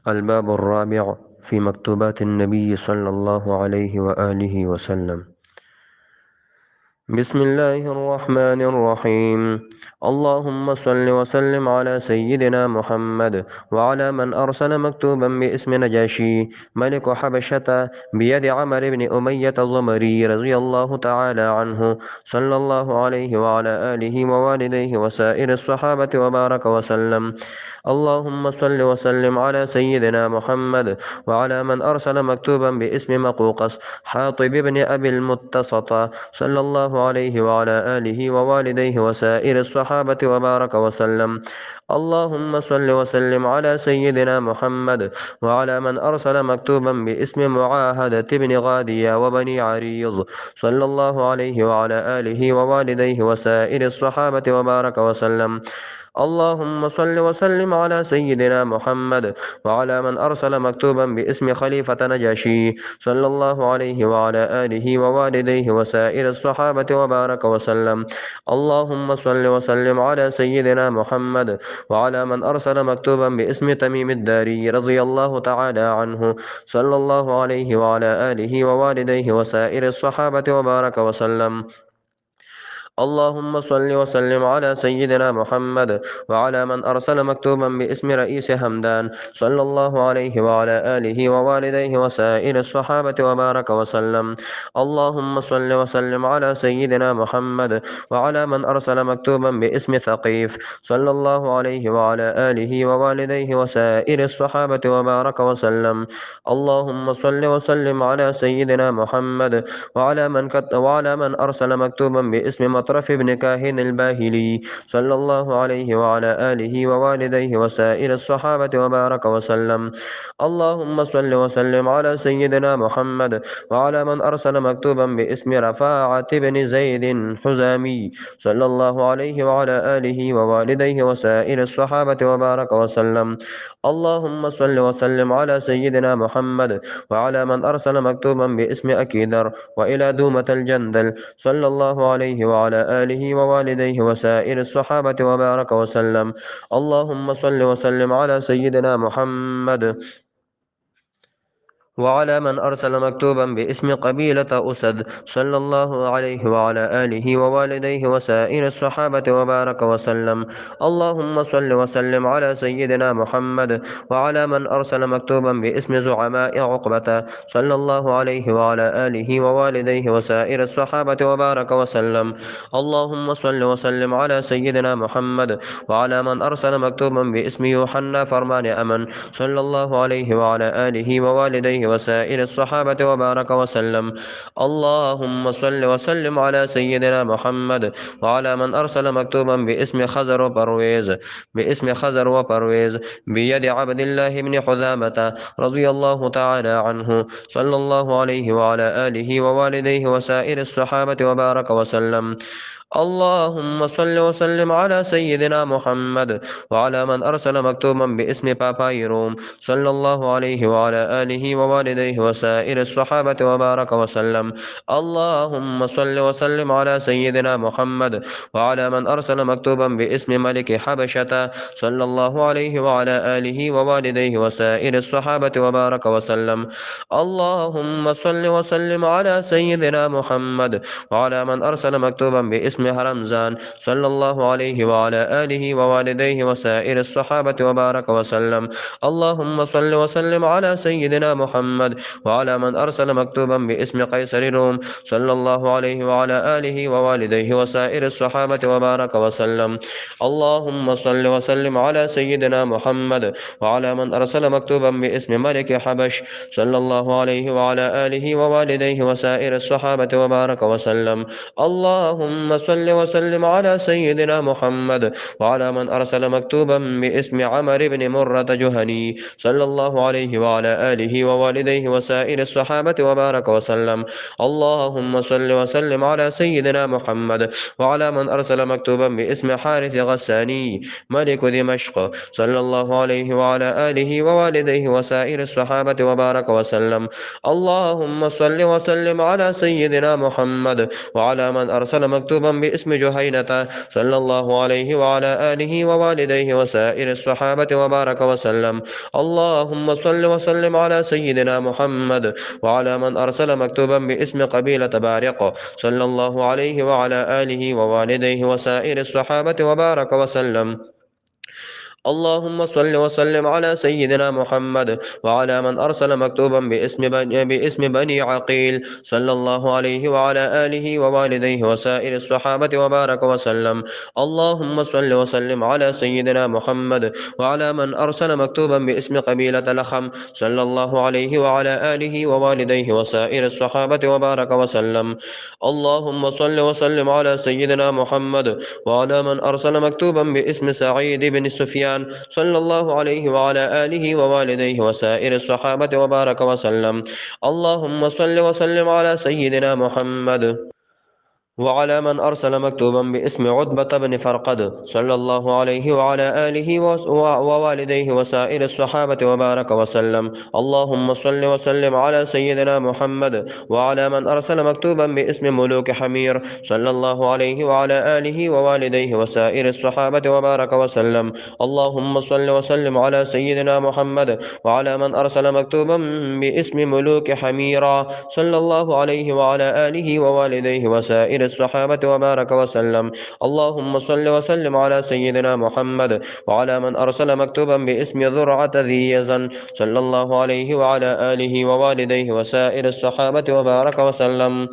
الباب الرابع في مكتوبات النبي صلى الله عليه وآله وسلم. بسم الله الرحمن الرحيم. اللهم صل وسلم على سيدنا محمد وعلى من أرسل مكتوبا باسم نجاشي ملك حبشة بيد عمرو بن أمية الضمري رضي الله تعالى عنه، صلى الله عليه وعلى آله ووالديه وسائر الصحابة وبارك وسلم. اللهم صل وسلم على سيدنا محمد وعلى من أرسل مكتوبا باسم مقوقس حاطب بن أبي المتسط، صلى الله عليه وعلى آله ووالديه وسائر الصحابة وبارك وسلم. اللهم صل وسلم على سيدنا محمد وعلى من أرسل مكتوبا باسم معاهدة بن غادية وبني عريض، صلى الله عليه وعلى آله ووالديه وسائر الصحابة وبارك وسلم. اللهم صل وسلم على سيدنا محمد وعلى من أرسل مكتوبا باسم خليفة نجاشي، صلى الله عليه وعلى آله ووالديه وسائر الصحابة وبارك وسلم. اللهم صل وسلم على سيدنا محمد وعلى من أرسل مكتوبا باسم تميم الداري رضي الله تعالى عنه، صلى الله عليه وعلى آله ووالديه وسائر الصحابة وبارك وسلم. اللهم صل وسلم على سيدنا محمد وعلى من أرسل مكتوبا باسم رئيس همدان، صلى الله عليه وعلى آله ووالديه وسائر الصحابة وبارك وسلم. اللهم صل وسلم على سيدنا محمد وعلى من أرسل مكتوبا باسم ثقيف، صلى الله عليه وعلى آله ووالديه وسائر الصحابة وبارك وسلم. اللهم صل وسلم على سيدنا محمد وعلى من أرسل مكتوبا باسم مطرف بن كاهن الباهلي، صلى الله عليه وعلى آله ووالديه وسائر الصحابة وبارك وسلم. اللهم صل وسلم على سيدنا محمد وعلى من أرسل مكتوبا باسم رفاعة بن زيد حزامي، صلى الله عليه وعلى آله ووالديه وسائر الصحابة وبارك وسلم. اللهم صل وسلم على سيدنا محمد وعلى من أرسل مكتوبا باسم أكيدر وإلى دومة الجندل، صلى الله عليه وعلى آله ووالديه وسائر الصحابة وبارك وسلم. اللهم صل وسلم على سيدنا محمد وعلى من أرسل مكتوبا باسم قبيلة أسد، صلى الله عليه وعلى آله ووالديه وسائر الصحابة وبارك وسلم. اللهم صل وسلم على سيدنا محمد وعلى من أرسل مكتوبا باسم زعماء عقبة، صلى الله عليه وعلى آله ووالديه وسائر الصحابة وبارك وسلم. اللهم صل وسلم على سيدنا محمد وعلى من أرسل مكتوبا باسم يوحنا فرمان أمن، صلى الله عليه وعلى آله ووالديه وسائر الصحابة وبارك وسلم. اللهم صل وسلم على سيدنا محمد وعلى من أرسل مكتوبا باسم خزر وبرويز بيد عبد الله بن حذامة رضي الله تعالى عنه، صلى الله عليه وعلى آله ووالديه وسائر الصحابة وبارك وسلم. اللهم صل وسلم على سيدنا محمد وعلى من أرسل مكتوبا باسم بابايروم، صلى الله عليه وعلى آله ووالديه وسائر الصحابة وبارك وسلم. اللهم صل وسلم على سيدنا محمد وعلى من أرسل مكتوبا باسم ملك حبشة، صلى الله عليه وعلى آله ووالديه وسائر الصحابة وبارك وسلم. اللهم صل وسلم على سيدنا محمد وعلى من أرسل مكتوبا باسم هرمزان، صلى الله عليه وعلى آله ووالديه وسائر الصحابة وبارك وسلم. اللهم صل وسلم على سيدنا محمد وعلى من أرسل مكتوبا باسم قيصر الروم، صلى الله عليه وعلى آله ووالديه وسائر الصحابة وبارك وسلم. اللهم صل وسلم على سيدنا محمد وعلى من أرسل مكتوبا باسم ملك حبش، صلى الله عليه وعلى آله ووالديه وسائر الصحابة وبارك وسلم. اللهم صل وسلم على سيدنا محمد وعلى من أرسل مكتوبا باسم عمر بن مرة جهني، صلى الله عليه وعلى آله ووالديه وسائر الصحابة وبارك وسلم. اللهم صل وسلم على سيدنا محمد وعلى من أرسل مكتوبا باسم حارث غساني ملك دمشق، صلى الله عليه وعلى آله ووالديه وسائر الصحابة وبارك وسلم. اللهم صل وسلم على سيدنا محمد وعلى من أرسل مكتوبا باسم جهينة صلى الله عليه وعلى آله ووالديه وسائر الصحابة وبارك وسلم. اللهم صل وسلم على سيدنا محمد وعلى من أرسل مكتوبا باسم قبيلة بارق صلى الله عليه وعلى آله ووالديه وسائر الصحابة وبارك وسلم. اللهم صل وسلم على سيدنا محمد وعلى من أرسل مكتوبا باسم بني عقيل صلى الله عليه وعلى آله ووالديه وسائر الصحابة وبارك وسلم. اللهم صل وسلم على سيدنا محمد وعلى من أرسل مكتوبا باسم قبيلة لخم صلى الله عليه وعلى آله ووالديه وسائر الصحابة وبارك وسلم. اللهم صل وسلم على سيدنا محمد وعلى من أرسل مكتوبا باسم سعيد بن سفيان صلى الله عليه وعلى آله ووالديه وسائر الصحابة وبارك وسلم. اللهم صل وسلم على سيدنا محمد وعلى من أرسل مكتوبا باسم عتبة بن فرقد صلى الله عليه وعلى آله ووالديه وسائر الصحابة وبارك وسلم. اللهم صل وسلم على سيدنا محمد وعلى من أرسل مكتوبا باسم ملوك حمير صلى الله عليه وعلى آله ووالديه وسائر الصحابة وبارك وسلم. اللهم صل وسلم على سيدنا محمد وعلى من أرسل مكتوبا باسم ملوك حميرا صلى الله عليه وعلى آله ووالديه وسائر الصحابة وبارك وسلم. اللهم صل وسلم على سيدنا محمد وعلى من أرسل مكتوبا باسم ذرعة ذي يزن صلى الله عليه وعلى آله ووالديه وسائر الصحابة وبارك وسلم.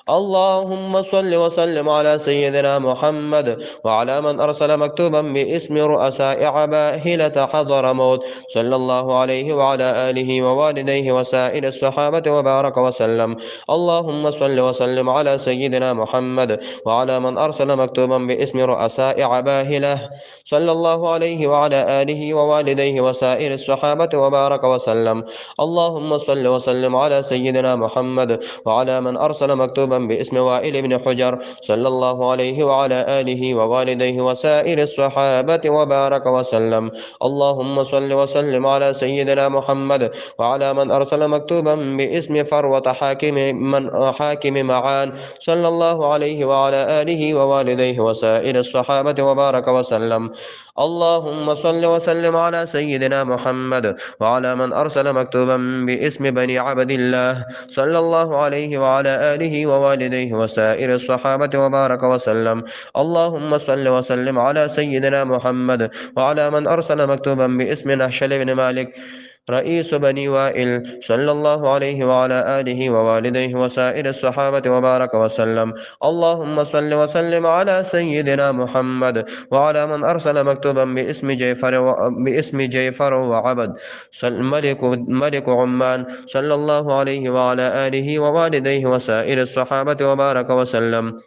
اللهم صل وسلم على سيدنا محمد وعلى من أرسل مكتوبا باسم رؤساء عباهلة حضرموت صلى الله عليه وعلى آله ووالديه وسائر الصحابة وبارك وسلم. اللهم صل وسلم على سيدنا محمد وعلى من أرسل مكتوبا باسم رؤساء عباهلة صلى الله عليه وعلى آله ووالديه وسائر الصحابة وبارك وسلم. اللهم صل وسلم على سيدنا محمد وعلى من أرسل مكتوبا باسم وائل بن حجر صلى الله عليه وعلى آله ووالديه وسائر الصحابة وبارك وسلم. اللهم صل وسلم على سيدنا محمد وعلى من أرسل مكتوبا باسم فروة حاكم معان صلى الله عليه وعلى آله ووالديه وسائر الصحابة وبارك وسلم. اللهم صل وسلم على سيدنا محمد وعلى من أرسل مكتوبا باسم بني عبد الله صلى الله عليه وعلى آله ووالديه وسائر الصحابة وبارك وسلم. اللهم صل وسلم على سيدنا محمد وعلى من أرسل مكتوبا باسم نهشل بن مالك رئيس بني وائل صلى الله عليه وعلى آله ووالديه وسائر الصحابة وبارك وسلم. اللهم صل وسلم على سيدنا محمد وعلى من أرسل مكتوبا باسم جيفر وعبد ملك عمان صلى الله عليه وعلى آله ووالديه وسائر الصحابة وبارك وسلم.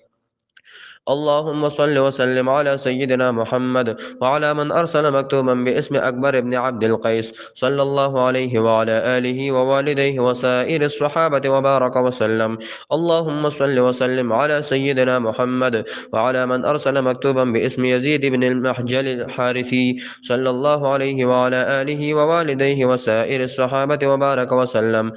اللهم صل وسلم على سيدنا محمد وعلى من أرسل مكتوبا باسم أكبر بن عبد القيس صلى الله عليه وعلى آله ووالديه وسائر الصحابة وبارك وسلم. اللهم صل وسلم على سيدنا محمد وعلى من أرسل مكتوبا باسم يزيد بن المحجل الحارثي صلى الله عليه وعلى آله ووالديه وسائر الصحابة وبارك وسلم.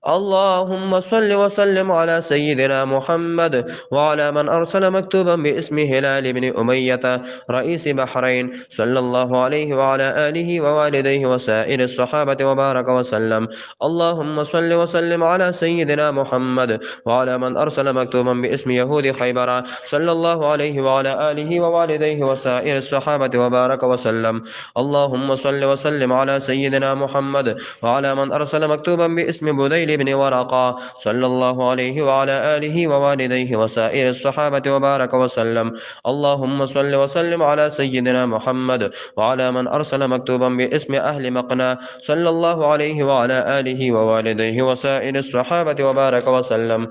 اللهم صل وسلم على سيدنا محمد وعلى من أرسل مكتوبا باسم هلال بن أمية رئيس بحرين صلى الله عليه وعلى آله ووالديه وسائر الصحابة وبارك وسلم. اللهم صل وسلم على سيدنا محمد وعلى من أرسل مكتوبا باسم يهود خيبر صلى الله عليه وعلى آله ووالديه وسائر الصحابة وبارك وسلم. اللهم صل وسلم على سيدنا محمد وعلى من أرسل مكتوبا باسم بديل بن ورقة صلى الله عليه وعلى آله ووالديه وسائر الصحابة وبارك وسلم. اللهم صل وسلم على سيدنا محمد وعلى من أرسل مكتوبا باسم أهل مقنى صلى الله عليه وعلى آله ووالديه وسائر الصحابة وبارك وسلم.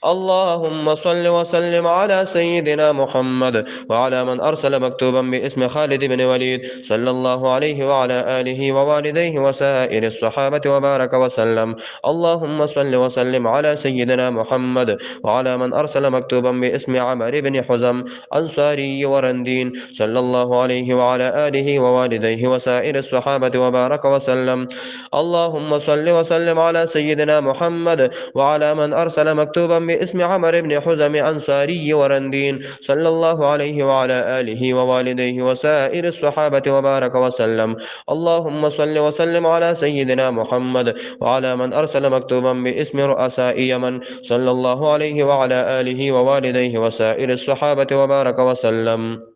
اللهم صل وسلم على سيدنا محمد وعلى من أرسل مكتوبا باسم خالد بن وليد صلى الله عليه وعلى آله ووالديه وسائر الصحابة وبارك وسلم. اللهم صل وسلم على سيدنا محمد وعلى من أرسل مكتوبا باسم عمرو بن حزين حزم أنصاري ورندين صلى الله عليه وعلى آله ووالديه وسائر الصحابة وبارك وسلم. اللهم صل وسلم على سيدنا محمد وعلى من أرسل مكتوبا باسم عمرو بن حزم أنصاري ورندين صلى الله عليه وعلى آله ووالديه وسائر الصحابة وبارك وسلم. اللهم صل وسلم على سيدنا محمد وعلى من أرسل مكتوبا باسم رؤساء يمن صلى الله عليه وعلى آله ووالديه وسائر الصحابة وبارك وسلم.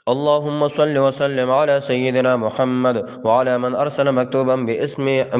اللهم صل وسلم على سيدنا محمد وعلى من أرسل مكتوبا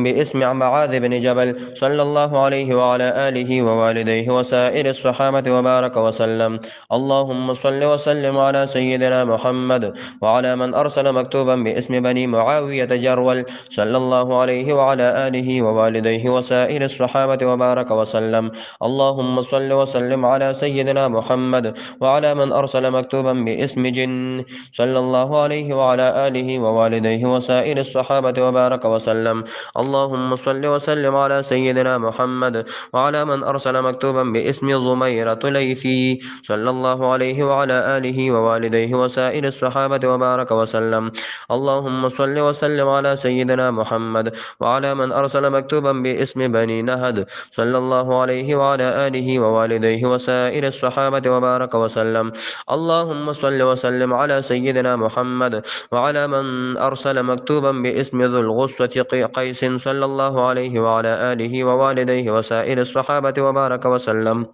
باسم معاذ بن جبل صلى الله عليه وعلى آله ووالديه وسائر الصحابة وبارك وسلم. اللهم صل وسلم على سيدنا محمد وعلى من أرسل مكتوبا باسم بني معاوية جرول صلى الله عليه وعلى آله ووالديه وسائر الصحابة وبارك وسلم. اللهم صل وسلم على سيدنا محمد وعلى من أرسل مكتوبا باسم جن صلى الله عليه وعلى آله ووالديه وسائر الصحابة وبارك وسلم. اللهم صل وسلم على سيدنا محمد وعلى من أرسل مكتوبا باسم ضميرة ليثي صلى الله عليه وعلى آله ووالديه وسائر الصحابة وبارك وسلم. اللهم صل وسلم على سيدنا محمد وعلى من أرسل مكتوبا باسم بني نهد صلى الله عليه وعلى آله ووالديه وسائر الصحابة وبارك وسلم. اللهم صل وسلم على سيدنا محمد وعلى من أرسل مكتوبا باسم ذو الغصة قيس صلى الله عليه وعلى آله ووالديه وسائر الصحابة وبارك وسلم.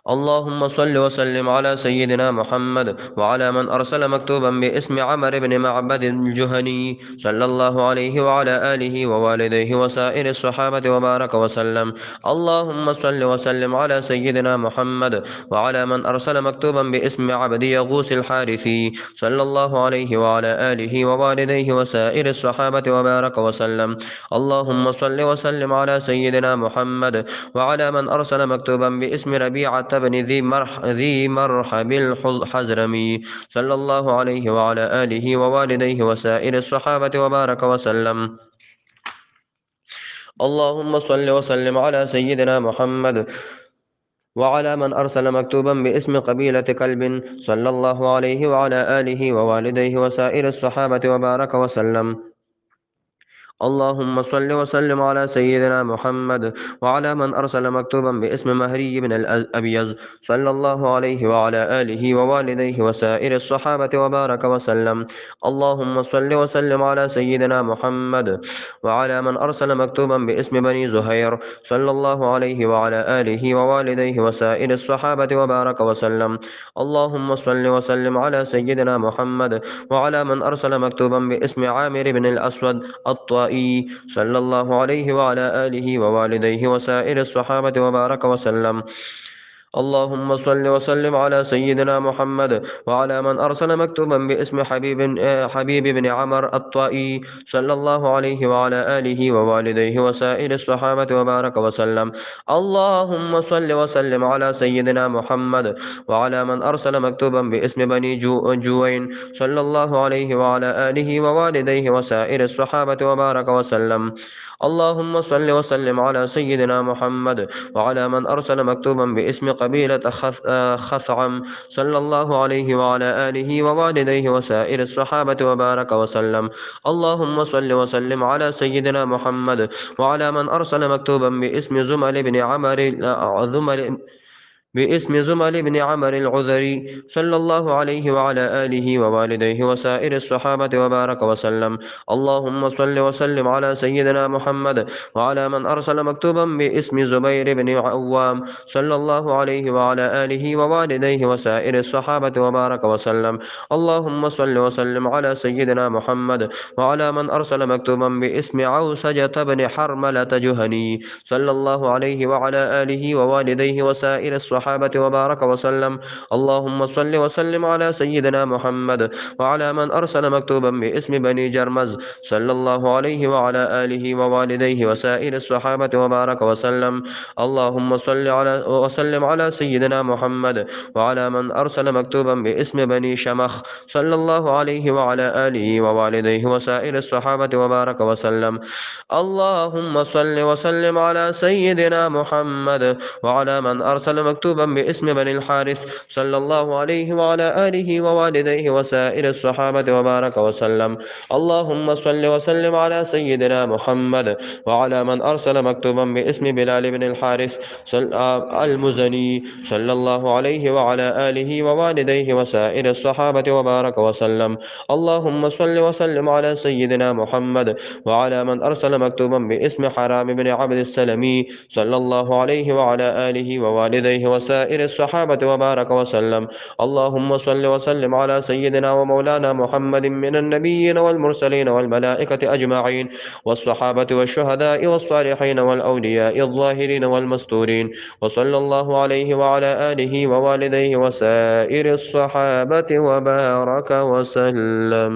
اللهم صل وسلم على سيدنا محمد وعلى من أرسل مكتوبا باسم عمرو بن معبد الجهني صلى الله عليه وعلى آله ووالديه وسائر الصحابة وبارك وسلم. اللهم صل وسلم على سيدنا محمد وعلى من أرسل مكتوبا باسم عبد يغوث الحارثي صلى الله عليه وعلى آله ووالديه وسائر الصحابة وبارك وسلم. اللهم صل وسلم على سيدنا محمد وعلى من أرسل مكتوبا باسم ربيعة بن ذي مرحب الحزرمي صلى الله عليه وعلى آله ووالديه وسائر الصحابة وبارك وسلم. اللهم صل وسلم على سيدنا محمد وعلى من أرسل مكتوبا باسم قبيلة كلب صلى الله عليه وعلى آله ووالديه وسائر الصحابة وبارك وسلم. اللهم صل وسلم على سيدنا محمد وعلى من أرسل مكتوبا باسم مهري بن الأبيض صلى الله عليه وعلى آله ووالديه وسائر الصحابة وبارك وسلم. اللهم صل وسلم على سيدنا محمد وعلى من أرسل مكتوبا باسم بني زهير صلى الله عليه وعلى آله ووالديه وسائر الصحابة وبارك وسلم. اللهم صل وسلم على سيدنا محمد وعلى من أرسل مكتوبا باسم عامر بن الأسود الطائي صلى الله عليه وعلى آله ووالديه وسائر الصحابة وبارك وسلم. اللهم صل وسلم على سيدنا محمد وعلى من أرسل مكتوبا باسم حبيب بن عمر الطائي صلى الله عليه وعلى آله ووالديه وسائر الصحابة وبارك وسلم. اللهم صل وسلم على سيدنا محمد وعلى من أرسل مكتوبا باسم بني جوين صلى الله عليه وعلى آله ووالديه وسائر الصحابة وبارك وسلم. اللهم صل وسلم على سيدنا محمد وعلى من أرسل مكتوبا باسم قبيلة خثعم صلى الله عليه وعلى آله ووالديه وسائر الصحابة وبارك وسلم. اللهم صل وسلم على سيدنا محمد وعلى من أرسل مكتوبا باسم زمل بن عمرو العذري صلى الله عليه وعلى آله ووالديه وسائر الصحابة وبارك وسلم. اللهم صل وسلم على سيدنا محمد وعلى من أرسل مكتوبا باسم زبير بن عوام صلى الله عليه وعلى آله ووالديه وسائر الصحابة وبارك وسلم. اللهم صل وسلم على سيدنا محمد وعلى من أرسل مكتوبا باسم عوسجة بن حرملة جهني صلى الله عليه وعلى آله ووالديه وسائر الصحابة وبارك وسلم. اللهم صل وسلم على سيدنا محمد وعلى من أرسل مكتوبا باسم بني جرمز صلى الله عليه وعلى آله ووالديه وسائر الصحابة وبارك وسلم. اللهم صل وسلم على سيدنا محمد وعلى من أرسل مكتوبا باسم بني شمخ صلى الله عليه وعلى آله ووالديه وسائر الصحابة وبارك وسلم. اللهم صل وسلم على سيدنا محمد وعلى من أرسل مكتوبا مكتوبا باسم بني الحارث صلى الله عليه وعلى آله ووالديه وسائر الصحابة وبارك وسلم. اللهم صل وسلم على سيدنا محمد وعلى من أرسل مكتوبا باسم بلال بن الحارث المزني صلى الله عليه وعلى آله ووالديه وسائر الصحابة وبارك وسلم. اللهم صل وسلم على سيدنا محمد وعلى من أرسل مكتوبا باسم حرام بن عبد السلمي صلى الله عليه وعلى آله ووالديه وسائر الصحابة وبارك وسلم. اللهم صل وسلم على سيدنا ومولانا محمد من النبيين والمرسلين والملائكة أجمعين والصحابة والشهداء والصالحين والأولياء الظاهرين والمستورين، وصلى الله عليه وعلى آله ووالديه وسائر الصحابة وبارك وسلم.